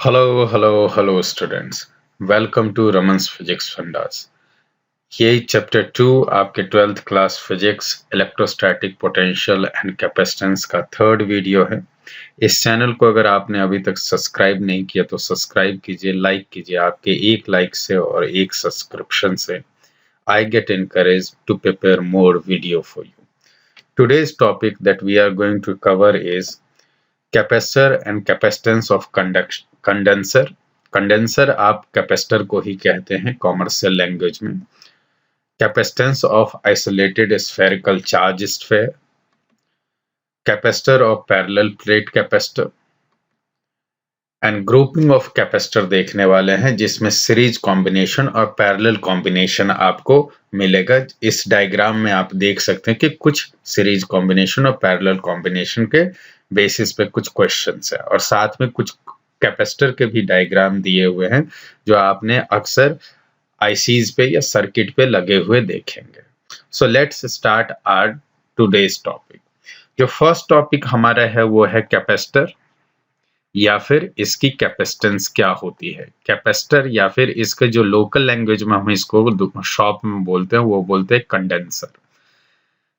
Hello students. Welcome to Raman's Physics Fundas. ये chapter 2 आपके 12th class physics electrostatic potential and capacitance का third video है। इस channel को अगर आपने अभी तक सब्सक्राइब नहीं किया तो सब्सक्राइब कीजिए, लाइक कीजिए। आपके एक लाइक से और एक सब्सक्रिप्शन से I get encouraged to prepare more video for you. Today's topic that we are going to cover is capacitor and capacitance of condenser. Condenser आप कैपेसिटर को ही कहते हैं कॉमर्शियल लैंग्वेज में। Capacitance of isolated spherical charge sphere, capacitor of parallel plate capacitor and grouping of capacitor देखने वाले हैं, जिसमें series combination और पैरेलल कॉम्बिनेशन आपको मिलेगा। इस डायग्राम में आप देख सकते हैं कि कुछ सीरीज कॉम्बिनेशन और पैरेलल कॉम्बिनेशन के बेसिस पे कुछ क्वेश्चंस है और साथ में कुछ कैपेसिटर के भी डायग्राम दिए हुए हैं जो आपने अक्सर आईसीज पे या सर्किट पे लगे हुए देखेंगे। So let's start our today's topic. जो फर्स्ट टॉपिक हमारा है वो है कैपेसिटर या फिर इसकी कैपेसिटेंस क्या होती है। कैपेसिटर या फिर इसके जो लोकल लैंग्वेज में हम इसको शॉप में बोलते हैं वो बोलते हैं कंडेंसर।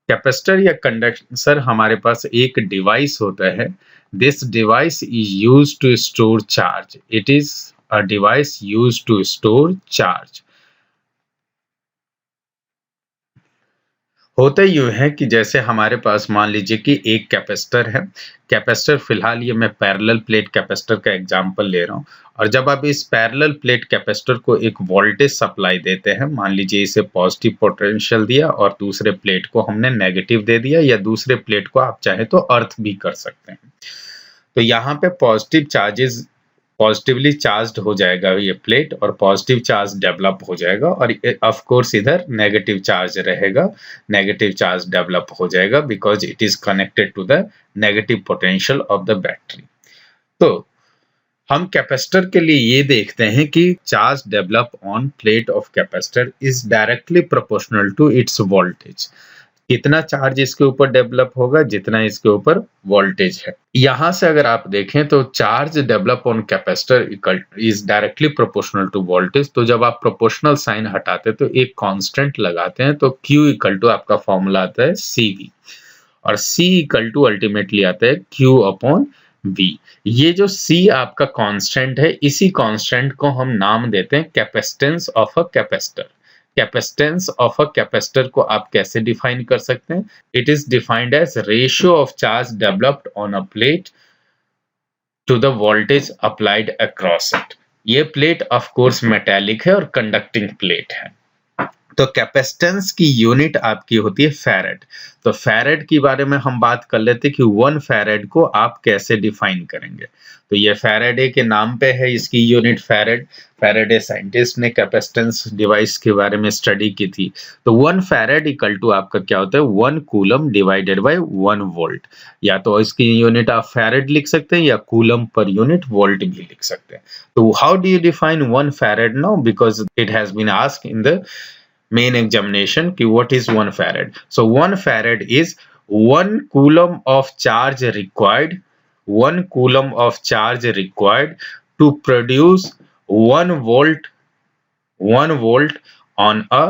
कैपेसिटर या कंडेंसर हमारे पास एक डिवाइस होता है। This device is used to store charge. It is a device used to store charge. होता यूं है कि जैसे हमारे पास मान लीजिए कि एक कैपेसिटर है। कैपेसिटर फिलहाल ये मैं पैरेलल प्लेट कैपेसिटर का एग्जांपल ले रहा हूँ, और जब आप इस पैरेलल प्लेट कैपेसिटर को एक वोल्टेज सप्लाई देते हैं, मान लीजिए इसे पॉजिटिव पोटेंशियल दिया और दूसरे प्लेट को हमने नेगेटिव दे दिया, या दूसरे प्लेट को आप चाहे तो अर्थ भी कर सकते हैं। तो यहाँ पे पॉजिटिवली चार्ज्ड हो जाएगा ये प्लेट और पॉजिटिव चार्ज डेवलप हो जाएगा, और ऑफ कोर्स इधर नेगेटिव चार्ज रहेगा, नेगेटिव चार्ज डेवलप हो जाएगा because it is connected to the negative potential of the battery. तो हम कैपेसिटर के लिए ये देखते हैं कि charge develop on plate of capacitor is directly proportional to its voltage. कितना चार्ज इसके ऊपर डेवलप होगा जितना इसके ऊपर वोल्टेज है। यहां से अगर आप देखें तो charge develop on capacitor is directly proportional to voltage. तो जब आप प्रोपोर्शनल साइन हटाते तो एक कांस्टेंट लगाते हैं, तो Q इक्वल टू आपका फॉर्मूला आता है CV, और C इक्वल टू अल्टीमेटली आता है Q अपॉन V। ये जो C आपका कांस्टेंट है, इसी कांस्टेंट को हम नाम देते हैं capacitance of a capacitor. Capacitance of a capacitor को आप कैसे डिफाइन कर सकते हैं? It is defined as ratio of charge developed on a plate to the voltage applied across it. ये प्लेट ऑफ कोर्स मेटेलिक है और कंडक्टिंग प्लेट है। तो कैपेसिटेंस की यूनिट आपकी होती है फैरेड। तो फैरेड के बारे में हम बात कर लेते हैं कि 1 फैरेड को आप कैसे डिफाइन करेंगे। तो ये फैरेडे के नाम पे है इसकी यूनिट फैरेड। फैरेडे साइंटिस्ट ने कैपेसिटेंस डिवाइस के बारे में स्टडी की थी। तो 1 फैरेड इक्वल टू आपका क्या होता है? 1 कूलम डिवाइडेड बाय 1 वोल्ट। या तो इसकी यूनिट आप फैरेड लिख सकते हैं या कूलम पर यूनिट वोल्ट भी लिख सकते हैं। तो how do you define 1 farad now? Because it has been asked in the main examination ki what is 1 farad. So 1 farad is 1 coulomb of charge required, 1 coulomb of charge required to produce 1 volt on a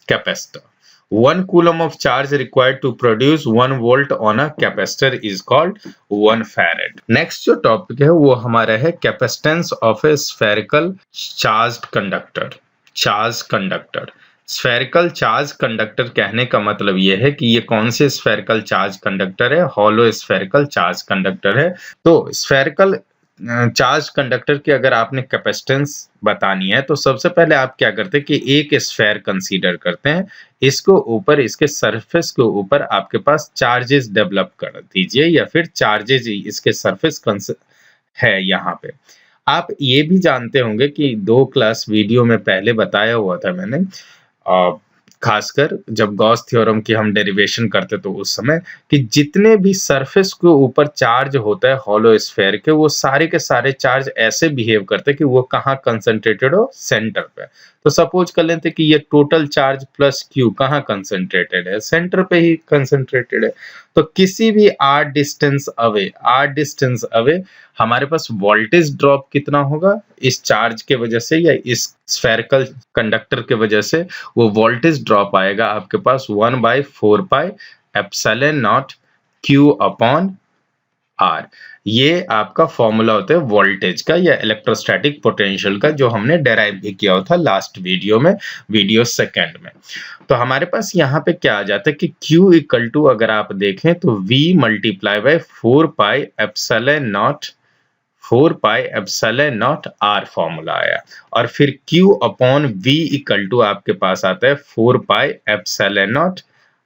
capacitor. 1 coulomb of charge required to produce 1 volt on a capacitor is called 1 farad. Next जो topic है वो हमारा है capacitance of A spherical charged conductor. Charge conductor, spherical charge conductor कहने का मतलब यह है कि ये कौन से स्फेरिकल चार्ज कंडक्टर है? हॉलो स्फेरिकल चार्ज कंडक्टर है। तो स्फेरिकल चार्ज कंडक्टर की अगर आपने कैपेसिटेंस बतानी है तो सबसे पहले आप क्या करते हैं कि एक स्फेयर कंसीडर करते हैं, इसको ऊपर, इसके सरफेस के ऊपर आपके पास चार्जेस डेवलप कर दीजिए, या फिर चार्जेस इसके सरफेस है। यहाँ पे आप ये भी जानते होंगे कि 2 क्लास वीडियो में पहले बताया हुआ था मैंने, खासकर जब गॉस थ्योरम की हम डेरिवेशन करते तो उस समय, कि जितने भी सरफेस के ऊपर चार्ज होता है हॉलो स्फेयर के, वो सारे के सारे चार्ज ऐसे बिहेव करते हैं कि वो कहाँ कंसंट्रेटेड हो? सेंटर पे। तो सपोज कर लेते कि ये टोटल चार्ज प्लस Q कहाँ कंसंट्रेटेड है? सेंटर पे ही कंसंट्रेटेड है। तो किसी भी r डिस्टेंस अवे हमारे पास वोल्टेज ड्रॉप कितना होगा इस चार्ज के वजह से या इस स्फेरिकल कंडक्टर के वजह से, वो वोल्टेज ड्रॉप आएगा आपके पास 1/4 पाई epsilon not Q upon R। ये आपका फॉर्मूला होता है वोल्टेज का या इलेक्ट्रोस्टैटिक पोटेंशियल का, जो हमने डेराइव भी किया था लास्ट वीडियो में, वीडियो सेकंड में। तो हमारे पास यहाँ पे क्या आ जाता है कि Q इक्वल टू अगर आप देखें तो V multiply by 4 pi epsilon naught R formula आया, और फिर Q upon V equal to आपके पास आता है 4 पाई एप्सिलॉन नॉट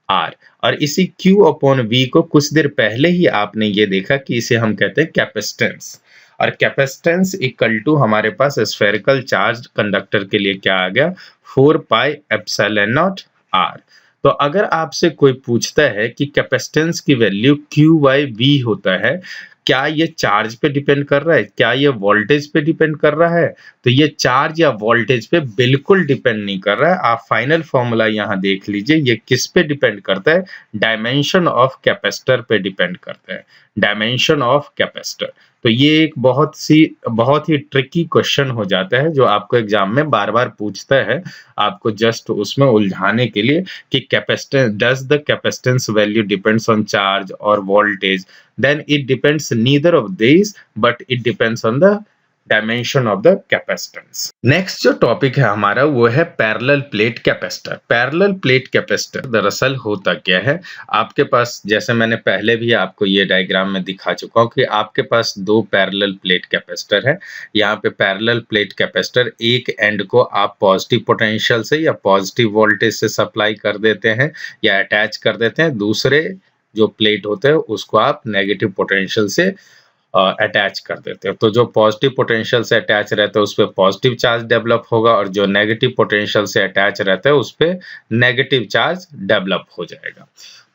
R। और इसी Q अपॉन V को कुछ देर पहले ही आपने ये देखा कि इसे हम कहते हैं कैपेसिटेंस, और कैपेसिटेंस इक्वल टू हमारे पास स्फेरिकल चार्ज कंडक्टर के लिए क्या आ गया 4 पाई एप्सिलॉन नॉट R। तो अगर आपसे कोई पूछता है कि कैपेसिटेंस की वैल्यू Q/V होता है, क्या ये चार्ज पे डिपेंड कर रहा है, क्या ये वोल्टेज पे डिपेंड कर रहा है, तो ये चार्ज या वोल्टेज पे बिल्कुल डिपेंड नहीं कर रहा है। आप फाइनल फॉर्मूला यहाँ देख लीजिए, ये किस पे डिपेंड करता है, डायमेंशन ऑफ कैपेसिटर पे डिपेंड करता है, डायमेंशन ऑफ कैपेसिटर। तो ये एक बहुत ही ट्रिकी क्वेश्चन हो जाता है जो आपको एग्जाम में बार बार पूछता है, आपको जस्ट उसमें उलझाने के लिए कि capacitance, does the capacitance value depends on charge और voltage, then it depends neither of these but it depends on the dimension of the capacitance. Next जो टॉपिक है हमारा वो है parallel plate capacitor. Parallel plate capacitor दरअसल होता क्या है, आपके पास जैसे मैंने पहले भी आपको ये डायग्राम में दिखा चुका हूँ कि आपके पास दो पैरेलल प्लेट कैपेसिटर है। यहाँ पे पैरेलल प्लेट कैपेसिटर एक एंड को आप पॉजिटिव पोटेंशियल से या पॉजिटिव वोल्टेज से सप्लाई कर देते हैं या अटैच कर देते हैं, दूसरे जो प्लेट होते हैं उसको आप नेगेटिव पोटेंशियल से अटैच कर देते हैं। तो जो पॉजिटिव पोटेंशियल से अटैच रहता है उस पर पॉजिटिव चार्ज डेवलप होगा, और जो नेगेटिव पोटेंशियल से अटैच रहता है उस पर नेगेटिव चार्ज डेवलप हो जाएगा।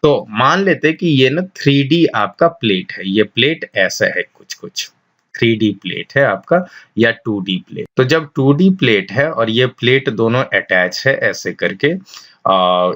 तो मान लेते हैं कि ये ना 3D आपका प्लेट है, ये प्लेट ऐसा है, कुछ 3D प्लेट है आपका या 2D प्लेट। तो जब 2D प्लेट है और ये प्लेट दोनों अटैच है ऐसे करके,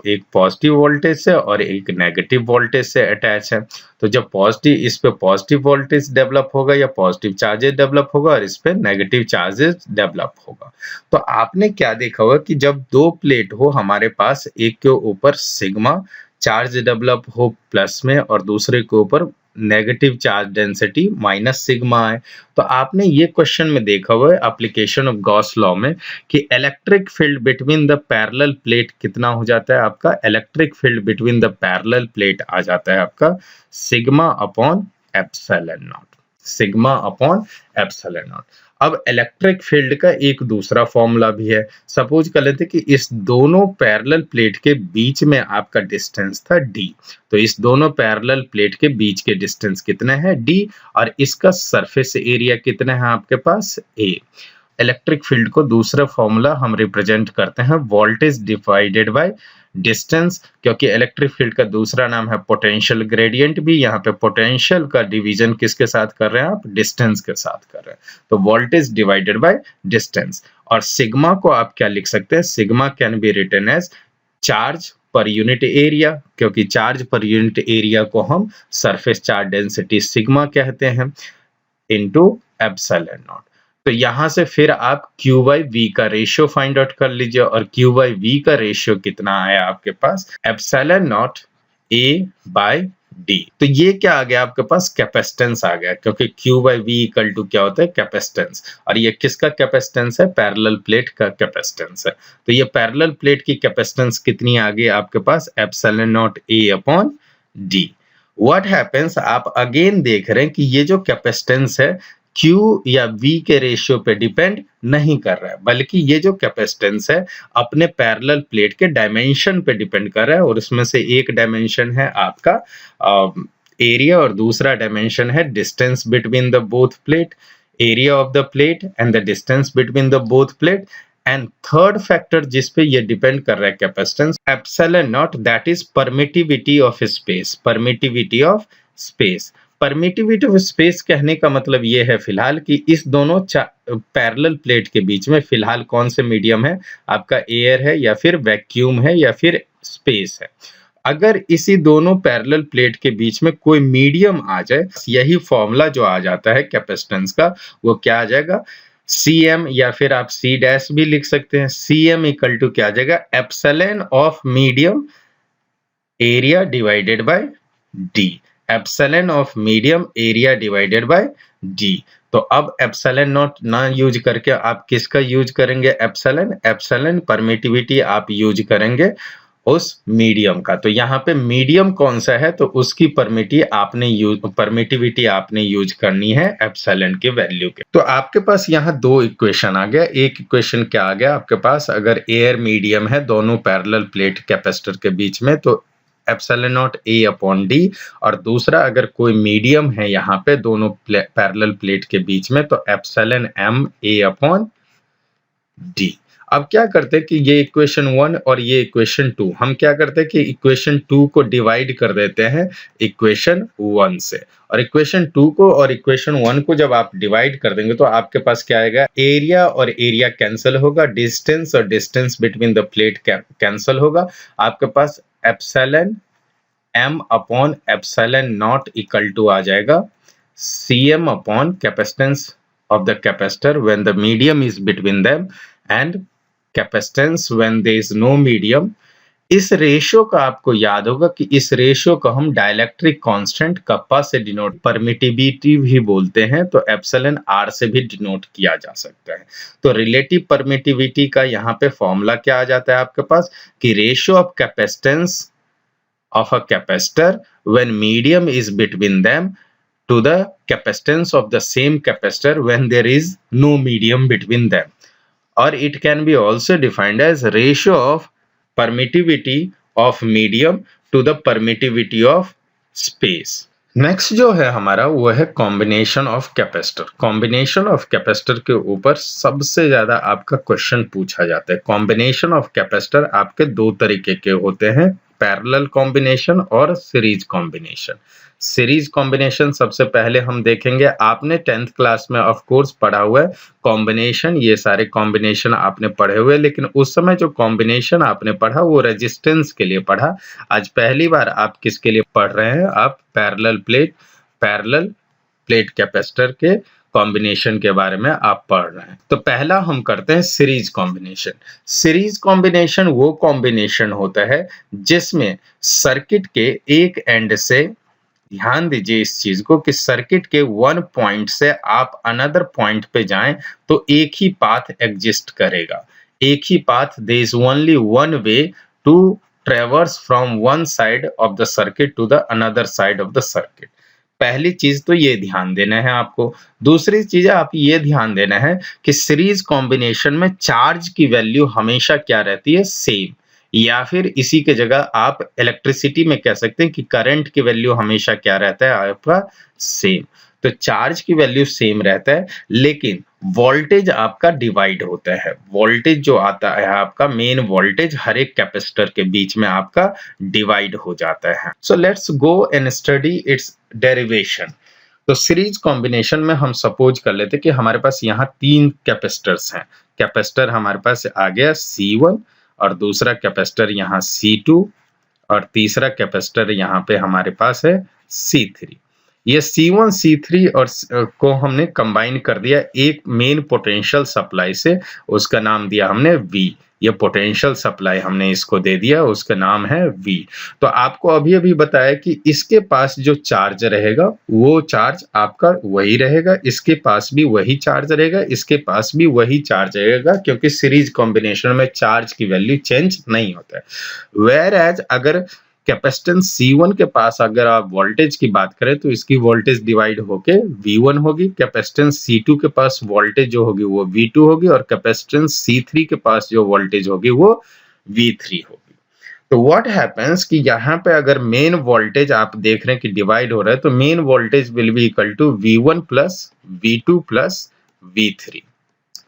एक पॉजिटिव वोल्टेज से और एक नेगेटिव वोल्टेज से अटैच है, तो जब पॉजिटिव, इस पे पॉजिटिव वोल्टेज डेवलप होगा या पॉजिटिव चार्जेस डेवलप होगा और इस पे नेगेटिव चार्जेस डेवलप होगा। तो आपने क्या देखा होगा कि जब दो प्लेट हो हमारे पास, एक के ऊपर सिग्मा चार्ज डेवलप हो प्लस में और दूसरे के ऊपर negative charge density minus sigma है, तो आपने ये क्वेश्चन में देखा हुआ है एप्लीकेशन ऑफ गॉस लॉ में कि electric field between the parallel plate कितना हो जाता है आपका, electric field between the parallel plate आ जाता है आपका sigma upon epsilon naught, sigma upon epsilon naught. अब इलेक्ट्रिक फील्ड का एक दूसरा फॉर्मूला भी है। सपोज कर लेते कि इस दोनों पैरेलल प्लेट के बीच में आपका डिस्टेंस था d, तो इस दोनों पैरेलल प्लेट के बीच के डिस्टेंस कितना है d, और इसका सरफेस एरिया कितना है आपके पास a। इलेक्ट्रिक फील्ड को दूसरा फॉर्मूला हम रिप्रेजेंट करते हैं वोल्टेज डिवाइडेड बाय डिस्टेंस, क्योंकि इलेक्ट्रिक फील्ड का दूसरा नाम है पोटेंशियल ग्रेडियंट भी। यहाँ पे पोटेंशियल का डिवीजन किसके साथ कर रहे हैं आप, डिस्टेंस के साथ कर रहे हैं, तो वोल्टेज डिवाइडेड बाय डिस्टेंस। और सिग्मा को आप क्या लिख सकते हैं, sigma can be written as charge per unit area, क्योंकि चार्ज पर यूनिट एरिया को हम सरफेस चार्ज डेंसिटी सिग्मा कहते हैं, इनटू एप्सिलॉन नॉट। तो यहां से फिर आप Q/V का रेशियो फाइंड आउट कर लीजिए, और Q/V का रेशियो कितना आया आपके पास, एप्सिलॉन नॉट A/D। तो ये क्या आ गया आपके पास, कैपेसिटेंस आ गया, क्योंकि Q/V इक्वल टू क्या होता है, कैपेसिटेंस, और ये किसका कैपेसिटेंस है, पैरेलल प्लेट का कैपेसिटेंस है। तो ये पैरेलल प्लेट की कैपेसिटेंस कितनी आ गई आपके पास, epsilon naught A/D। What happens, आप अगेन देख रहे हैं कि ये जो कैपेसिटेंस है Q या V के रेशियो पे डिपेंड नहीं कर रहा है, बल्कि ये जो कैपेसिटेंस है अपने पैरेलल प्लेट के डायमेंशन पे डिपेंड कर रहा है, और उसमें से एक डायमेंशन है आपका एरिया और दूसरा डायमेंशन है distance between the both plate, area of the plate and the distance between the both plate. And third factor जिस पे ये डिपेंड कर रहा है capacitance, epsilon not, that is permittivity of space, permittivity of space. Permittivity of space कहने का मतलब ये है फिलहाल कि इस दोनों पैरेलल प्लेट के बीच में फिलहाल कौन से मीडियम है आपका, एयर है या फिर वैक्यूम है या फिर स्पेस है। अगर इसी दोनों पैरेलल प्लेट के बीच में कोई मीडियम आ जाए, यही फॉर्मूला जो आ जाता है कैपेसिटेंस का, वो क्या आ जाएगा, Cm, या फिर आप C डैश भी लिख सकते हैं। Cm इक्वल टू क्या आ जाएगा, epsilon of medium area divided by D. Epsilon of medium area divided by D. तो अब एप्सिलॉन नॉट ना यूज करके आप किसका यूज करेंगे, एप्सिलॉन परमिटिविटी आप यूज करेंगे उस मीडियम का। तो यहाँ पे मीडियम कौन सा है, तो उसकी परमिटिविटी आपने यूज करनी है एप्सिलॉन के वैल्यू के। तो आपके पास यहाँ दो इक्वेशन आ गया। एक इक्वेशन क्या आ गया आपके पास, अगर एयर मीडियम है दोनों पैरेलल प्लेट कैपेसिटर के बीच में, तो epsilon not a upon D. और दूसरा, अगर कोई मीडियम है यहाँ पे दोनों पैरेलल प्लेट के बीच में, तो epsilon M A upon D. अब क्या करते हैं कि ये इक्वेशन 1 और ये इक्वेशन 2, हम क्या करते हैं कि इक्वेशन 2 को डिवाइड कर देते हैं इक्वेशन 1 से, और इक्वेशन 2 को और इक्वेशन 1 को जब आप डिवाइड कर देंगे तो आपके पास क्या आएगा, एरिया और एरिया कैंसिल होगा, डिस्टेंस और distance between the plate cancel होगा। आपके पास epsilon m upon epsilon naught equal to आ जाएगा Cm upon capacitance of the capacitor when the medium is between them and capacitance when there is no medium। इस ratio का आपको याद होगा कि इस रेशियो को हम डाइलेक्ट्रिक कांस्टेंट कप्पा से डिनोट, परमिटिविटी भी बोलते हैं, तो एप्सिलॉन आर से भी डिनोट किया जा सकता है। तो रिलेटिव परमिटिविटी का यहाँ पे फॉर्मूला क्या आ जाता है आपके पास, कि ratio of capacitance of a capacitor when medium is between them to the capacitance of the same capacitor when there is no medium between them, or it can be also defined as ratio of permittivity of medium to the permittivity of space। Next जो है हमारा वो है combination of capacitor. Combination of capacitor के ऊपर सबसे ज्यादा आपका क्वेश्चन पूछा जाता है। कॉम्बिनेशन ऑफ कैपेसिटर आपके दो तरीके के होते हैं, पैरेलल कॉम्बिनेशन और सीरीज कॉम्बिनेशन। सीरीज कॉम्बिनेशन सबसे पहले हम देखेंगे। आपने 10th क्लास में ऑफ कोर्स पढ़ा हुआ है कॉम्बिनेशन, ये सारे कॉम्बिनेशन आपने पढ़े हुए, लेकिन उस समय जो कॉम्बिनेशन आपने पढ़ा वो रेजिस्टेंस के लिए पढ़ा। आज पहली बार आप किसके लिए पढ़ रहे हैं, आप पैरेलल प्लेट कैपेसिटर के कॉम्बिनेशन के बारे में आप पढ़ रहे हैं। तो पहला हम करते हैं सीरीज कॉम्बिनेशन। सीरीज कॉम्बिनेशन वो कॉम्बिनेशन होता है जिसमें सर्किट के एक एंड से, ध्यान दीजिए इस चीज को, कि सर्किट के वन पॉइंट से आप अनदर पॉइंट पे जाएं तो एक ही पाथ एग्जिस्ट करेगा, एक ही path, there is only one way to traverse from one side of the circuit to the another side of the circuit. पहली चीज तो ये ध्यान देना है आपको। दूसरी चीज आप ये ध्यान देना है कि सीरीज कॉम्बिनेशन में चार्ज की वैल्यू हमेशा क्या रहती है, सेम, या फिर इसी के जगह आप इलेक्ट्रिसिटी में कह सकते हैं कि करंट की वैल्यू हमेशा क्या रहता है आपका, सेम। तो चार्ज की वैल्यू सेम रहता है, लेकिन वोल्टेज आपका डिवाइड होता है। वोल्टेज जो आता है आपका, मेन वोल्टेज हर एक कैपेसिटर के बीच में आपका डिवाइड हो जाता है। So let's go and study it's derivation. तो सीरीज कॉम्बिनेशन में हम सपोज कर लेते कि हमारे पास यहाँ तीन कैपेसिटर्स हैं। कैपेसिटर हमारे पास आ गया C1, और दूसरा कैपेसिटर यहाँ C2, और तीसरा कैपेसिटर यहाँ पे हमारे पास है C3। ये C1 C3 और को हमने कंबाइन कर दिया एक मेन पोटेंशियल सप्लाई से, उसका नाम दिया हमने V। ये पोटेंशियल सप्लाई हमने इसको दे दिया, उसका नाम है V। तो आपको अभी अभी बताया कि इसके पास जो चार्ज रहेगा वो चार्ज आपका वही रहेगा, इसके पास भी वही चार्ज रहेगा, इसके पास भी वही चार्ज रहेगा, क्योंकि सीरीज कॉम्बिनेशन में चार्ज की वैल्यू चेंज नहीं होता है। वेयर एज अगर कैपेसिटेंस C1 के पास अगर आप वोल्टेज की बात करें तो इसकी वोल्टेज डिवाइड होके V1 होगी, कैपेसिटेंस C2 के पास वोल्टेज जो होगी वो V2 होगी, और कैपेसिटेंस C3 के पास जो वोल्टेज होगी वो V3 होगी। तो व्हाट हैपेंस कि यहाँ पे अगर मेन वोल्टेज आप देख रहे हैं कि डिवाइड हो रहा है, तो main voltage will be equal to V1 plus V2 plus V3।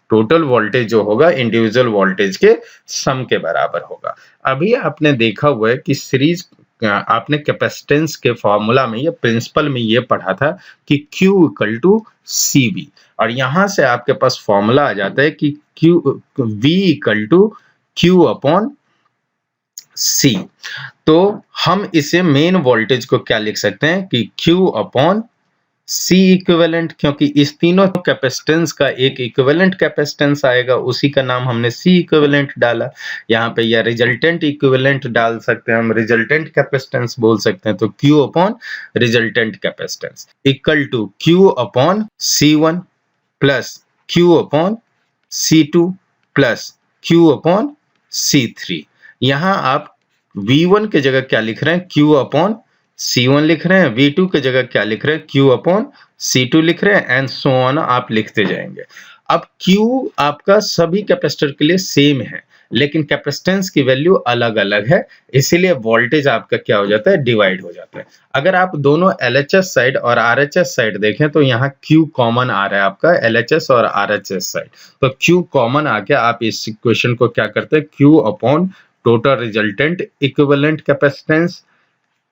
Total voltage जो होगा इंडिविजुअल वोल्टेज के सम के बराबर होगा। अभी आपने देखा हुआ है कि सीरीज, आपने कैपेसिटेंस के फॉर्मूला में या प्रिंसिपल में ये पढ़ा था कि Q इक्वल टू CV, और यहां से आपके पास फॉर्मूला आ जाता है कि V equal to Q upon C। तो हम इसे मेन वोल्टेज को क्या लिख सकते हैं कि Q अपॉन C इक्विवेलेंट, क्योंकि इस तीनों कैपेसिटेंस का एक इक्विवेलेंट कैपेसिटेंस आएगा, उसी का नाम हमने C इक्विवेलेंट डाला। यहाँ पे या रिजल्टेंट इक्विवेलेंट डाल सकते हैं, हम रिजल्टेंट कैपेसिटेंस बोल सकते हैं। तो Q upon resultant capacitance equal to Q upon C1 plus Q upon C2 plus Q upon C3। यहाँ आप V1 के जगह क्या लिख रहे हैं, Q अपॉन C1 लिख रहे हैं, V2 के जगह क्या लिख रहे हैं, Q अपॉन C2 लिख रहे हैं, एंड सो ऑन आप लिखते जाएंगे। अब Q आपका सभी कैपेसिटर के लिए सेम है, लेकिन कैपेसिटेंस की वैल्यू अलग अलग है, इसीलिए वोल्टेज आपका क्या हो जाता है, डिवाइड हो जाता है। अगर आप दोनों LHS साइड और RHS साइड देखें तो यहाँ Q कॉमन आ रहा है आपका LHS और RHS साइड, तो Q कॉमन आके आप इस इक्वेशन को क्या करते हैं, Q upon total resultant equivalent capacitance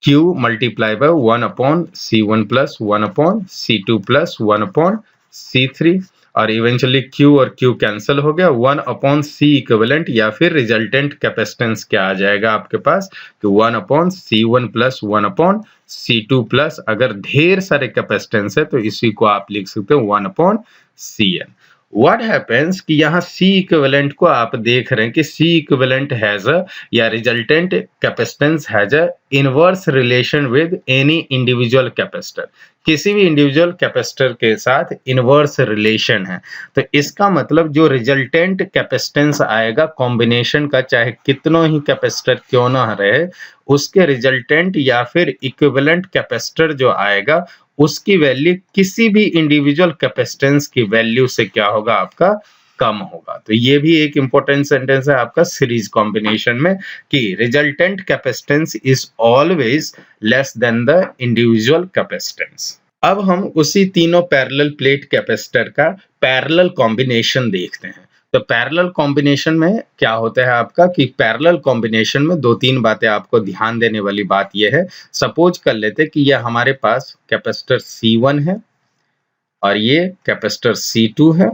Q multiply by 1 upon C1 plus 1 upon C2 plus 1 upon C3, और इवेंचुअली Q और Q कैंसिल हो गया, 1 अपॉन C इक्विवेलेंट या फिर रिजल्टेंट कैपेसिटेंस क्या आ जाएगा आपके पास कि 1 upon C1 plus 1 upon C2 plus, अगर ढेर सारे कैपेसिटेंस है तो इसी को आप लिख सकते हो 1 अपॉन Cn। What happens कि यहाँ C इक्विवेलेंट को आप देख रहे हैं कि C इक्विवेलेंट हैज अ या resultant capacitance has a inverse relation with any individual capacitor, किसी भी इंडिविजुअल कैपेसिटर के साथ इनवर्स रिलेशन है। तो इसका मतलब जो रिजल्टेंट कैपेसिटेंस आएगा कॉम्बिनेशन का, चाहे कितनों ही कैपेसिटर क्यों ना रहे, उसके रिजल्टेंट या फिर इक्विवेलेंट कैपेसिटर जो आएगा उसकी वैल्यू किसी भी इंडिविजुअल कैपेसिटेंस की वैल्यू से क्या होगा, आपका कम होगा। तो ये भी एक इंपॉर्टेंट सेंटेंस है आपका सीरीज कॉम्बिनेशन में कि resultant capacitance is always less than the individual capacitance. अब हम उसी तीनों पैरेलल प्लेट कैपेसिटर का पैरेलल कॉम्बिनेशन देखते हैं। तो पैरेलल कॉम्बिनेशन में क्या होता है आपका कि पैरेलल कॉम्बिनेशन में दो तीन बातें आपको ध्यान देने वाली बात यह है। सपोज कर लेते कि यह हमारे पास कैपेसिटर C1 है और ये कैपेसिटर C2 है,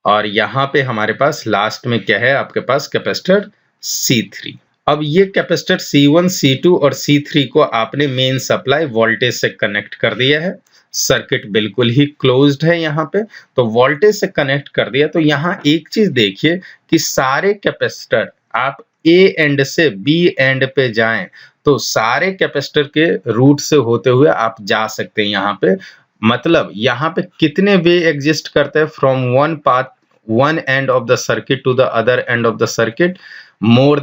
और यहाँ पे हमारे पास लास्ट में क्या है, आपके पास कैपेसिटर C3। अब ये कैपेसिटर C1, C2 और C3 को आपने मेन सप्लाई वोल्टेज से कनेक्ट कर दिया है। सर्किट बिल्कुल ही क्लोज्ड है यहाँ पे, तो वोल्टेज से कनेक्ट कर दिया। तो यहाँ एक चीज देखिए कि सारे कैपेसिटर आप A एंड से B एंड पे जाएं तो सारे कैपेसिटर के रूट से होते हुए आप जा सकते हैं यहाँ पे। मतलब यहाँ पे कितने वे एग्जिस्ट करते हैं from one path, one end of the circuit to the other end of the circuit, more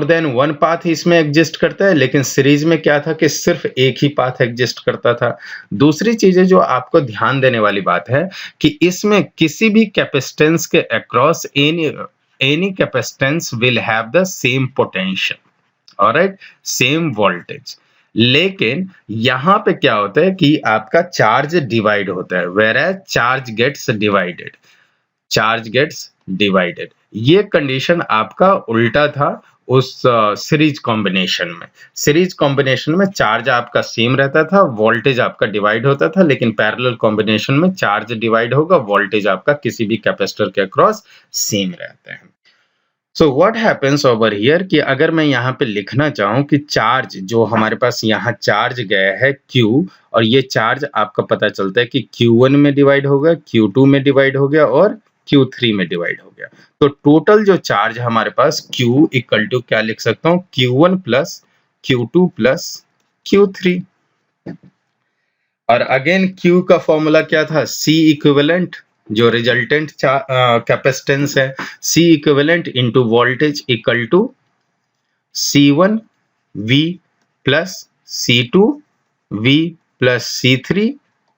than one path इसमें एग्जिस्ट करता है, लेकिन सीरीज में क्या था कि सिर्फ एक ही पाथ एग्जिस्ट करता था। दूसरी चीजें जो आपको ध्यान देने वाली बात है कि इसमें किसी भी कैपेसिटेंस के across any capacitance will have the same potential, alright, same voltage. लेकिन यहाँ पे क्या होता है कि आपका चार्ज डिवाइड होता है, whereas charge gets divided, charge gets divided. ये कंडीशन आपका उल्टा था उस सीरीज कॉम्बिनेशन में। सीरीज कॉम्बिनेशन में चार्ज आपका सेम रहता था, वोल्टेज आपका डिवाइड होता था, लेकिन पैरेलल कॉम्बिनेशन में चार्ज डिवाइड होगा, वोल्टेज आपका किसी भी कैपेसिटर के अक्रॉस सेम रहते हैं। So what happens over here कि अगर मैं यहाँ पे लिखना चाहूँ कि चार्ज जो हमारे पास यहाँ चार्ज गया है Q, और ये चार्ज आपका पता चलता है कि Q1 में डिवाइड हो गया, Q2 में डिवाइड हो गया और Q3 में डिवाइड हो गया। तो टोटल जो चार्ज हमारे पास Q इक्वल टू क्या लिख सकता हूँ, Q1 plus Q2 plus Q3। और अगेन Q का फॉर्मूला क्या था, C इक्विवेलेंट, जो रिजल्टेंट कैपेसिटेंस है, C equivalent into voltage equal to C1 V plus C2 V plus C3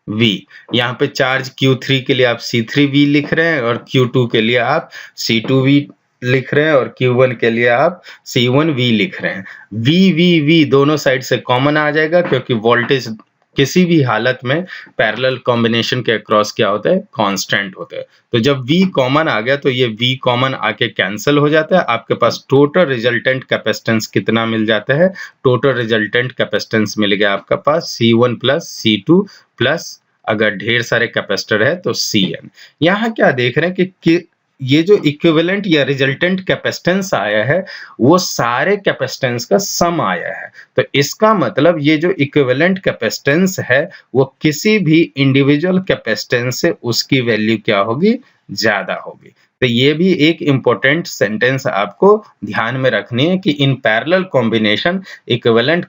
V। यहाँ पे चार्ज Q3 के लिए आप C3V लिख रहे हैं और Q2 के लिए आप C2V लिख रहे हैं और Q1 के लिए आप C1V लिख रहे हैं। V दोनों साइड से कॉमन आ जाएगा, क्योंकि वोल्टेज किसी भी हालत में पैरेलल कॉम्बिनेशन के अक्रॉस क्या होता है, कांस्टेंट होता है। तो जब V कॉमन आ गया तो ये V कॉमन आके कैंसिल हो जाता है, आपके पास टोटल रिजल्टेंट कैपेसिटेंस कितना मिल जाता है, टोटल रिजल्टेंट कैपेसिटेंस मिल गया आपका पास C1 प्लस C2 प्लस अगर ढेर सारे कैपेसिटर है तो Cn। यहाँ क्या देख रहे हैं कि ये जो इक्विवेलेंट या रिजल्टेंट कैपेसिटेंस आया है वो सारे कैपेसिटेंस का सम आया है। तो इसका मतलब ये जो इक्विवेलेंट कैपेसिटेंस है वो किसी भी इंडिविजुअल कैपेसिटेंस से उसकी वैल्यू क्या होगी, ज्यादा होगी। तो ये भी एक इंपॉर्टेंट सेंटेंस आपको ध्यान में रखनी है कि in parallel combination equivalent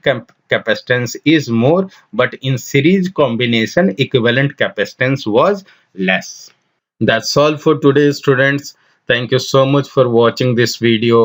capacitance is more, but in series combination equivalent capacitance was less. That's all for today, students. Thank you so much for watching this video.